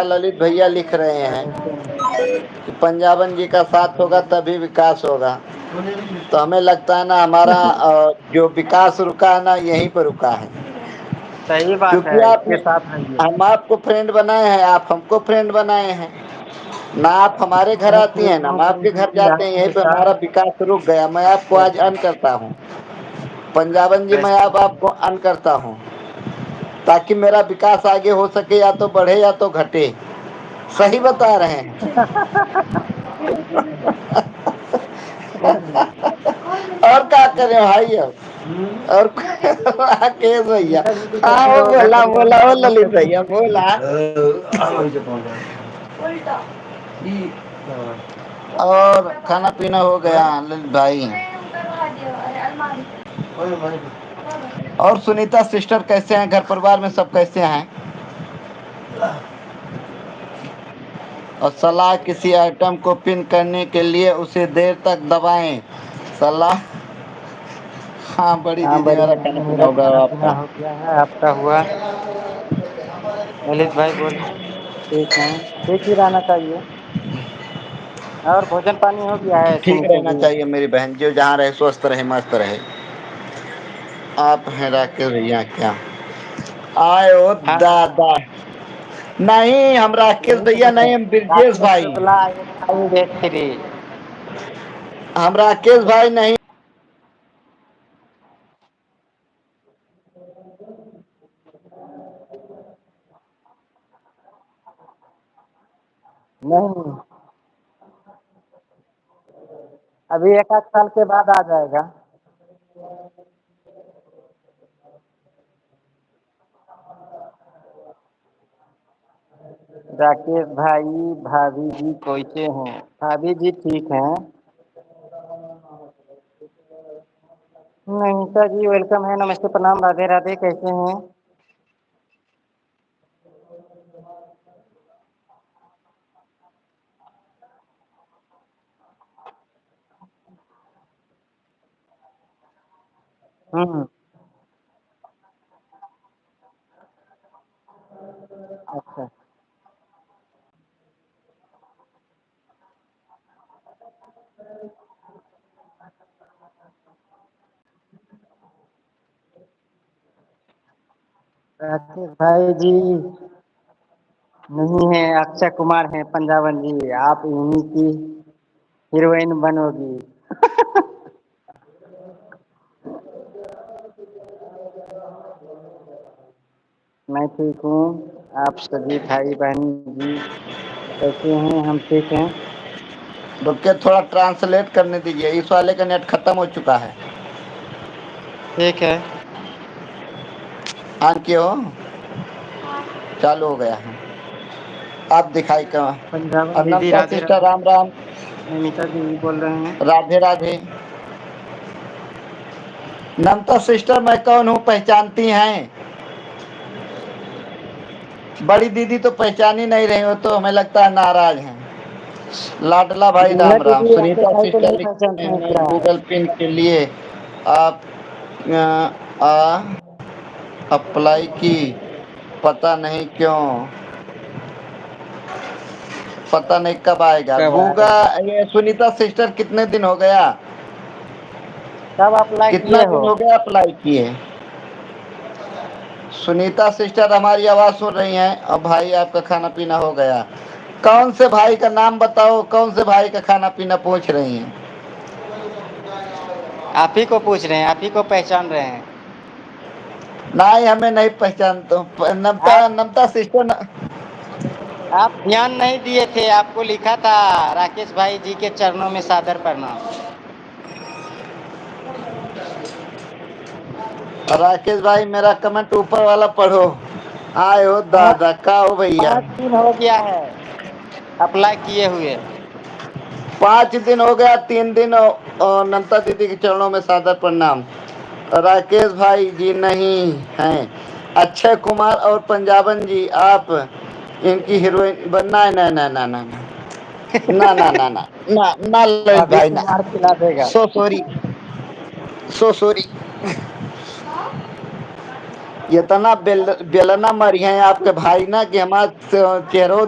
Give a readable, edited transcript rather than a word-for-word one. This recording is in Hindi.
ललित भैया लिख रहे क्या हैं कहते हैं? कि पंजाबन जी का साथ होगा तभी विकास होगा। तो हमें लगता है ना हमारा जो विकास रुका है ना यहीं पर रुका है। सही बात है, क्योंकि इसके आपने साथ रहिए। हम आपको फ्रेंड बनाए हैं, आप हमको फ्रेंड बनाए हैं। ना आप हमारे घर मैं आती हैं ठीक ना हूँ हम आपके घर पंडित जी जाते हैं, यहीं आपके पे हमारा साथ। विकास रुक गया। मैं आपको आज अन करता हूँ पंजाबन जी, मैं कैसे? अब आपको अन करता हूँ ताकि मेरा विकास आगे हो सके, या तो बढ़े या तो घटे। सही बता रहे हैं। और क्या करें भाई अब। और राकेश भैया, अनीता जी भी हाँ कैसे वो हो घर बोला परिवार में बोला वो सब लोग ललित कैसे भैया हैं? बोला। और खाना पीना हो गया ललित भाई। और सुनीता सिस्टर कैसे हैं, घर परिवार में सब कैसे हैं? और सलाह, किसी आइटम को पिन करने के लिए उसे देर तक दबाएं। सलाह। हाँ बड़ी हाँ, दीदी, मेरा बढ़िया खाना है, पीना मेरा होगा खाना पीना आपका। हो गया है, आपका हुआ? ललित भाई बोले ठीक है, ठीक ही रहना चाहिए। और भोजन पानी हो गया है ठीक सुनीता रहना जी? चाहिए मेरी बहन, जो जहाँ रहे स्वस्थ रहे मस्त रहे। आप हैं राकेश भैया क्या? आए ओ हाँ हाँ, दादा। नहीं हम राकेश यही तो भैया बोले, नहीं, हम ब्रजेश राकेश भाई। शुक्ला एक फाइव एक थ्री। हम राकेश भाई नहीं। नहीं, अभी एक आध साल के बाद आ जाएगा। राकेश भाई, भाभी जी कैसे हैं? भाभी जी ठीक हैं। नमिता जी वेलकम है, नमस्ते प्रणाम राधे राधे, कैसे हैं? हम्म। अच्छा। राकेश भाई जी नहीं है, अक्षय कुमार हैं पंजाबन जी, आप इन्हीं की हीरोइन बनोगी। मैं ठीक हूँ, आप सभी भाई बहन जी कैसे हैं? हम ठीक हैं। रुके थोड़ा ट्रांसलेट करने दीजिए, इस वाले का नेट खत्म हो चुका है। ठीक है। ऑन किए हो? चालू हो गया है। आप दिखाई का। पंजाबन और दीदी नमता राधे सिस्टर राधे। राम राम। नमिता जी बोल रहे हैं। राधे राधे। नमता सिस्टर मैं कौन हूँ, पहचानती हैं? बड़ी दीदी तो पहचान ही नहीं रही हो, तो हमें लगता है नाराज हैं। लाडला भाई नीला राम राम। दीदी राकेश सुनीता भाई को सिस्टर नहीं लिखते पहचानते हैं हैं क्या? गूगल पिन के लिए आप अप्लाई की, पता नहीं क्यों, पता नहीं कब आएगा कब गूगा। आएगा? ये सुनीता सिस्टर कितने दिन हो गया, कब अप्लाई कितना किए हो? दिन हो गया अप्लाई किए? सुनीता सिस्टर हमारी आवाज सुन रही हैं? अब भाई आपका खाना पीना हो गया। कौन से भाई का नाम बताओ, कौन से भाई का खाना पीना पूछ रही हैं? आप ही को पूछ रहे हैं, आप ही को पहचान रहे हैं। नहीं हमें नहीं पहचानते हो। नमता आप नमता सिस्टर आप ध्यान नहीं दिए थे, आपको लिखा था राकेश भाई जी के चरणों में सादर प्रणाम। राकेश भाई मेरा कमेंट ऊपर वाला पढ़ो। आए हो पाँच दादा का हो भैया। 5 दिन हो गया है अप्लाई किए हुए। 5 दिन हो गया, 3 दिन और नमता दीदी के चरणों में सादर प्रणाम। राकेश भाई जी नहीं हैं, अक्षय कुमार और पंजाबन जी आप इनकी हीरोइन बनना है। ना ना ना ना ना ना ना ना ना ना ललित अभी भाई ना। कुमार खिला देगा। So sorry, so sorry. इतना बेलना मरी हैं आपके भाई ना कि हमारा चेहरों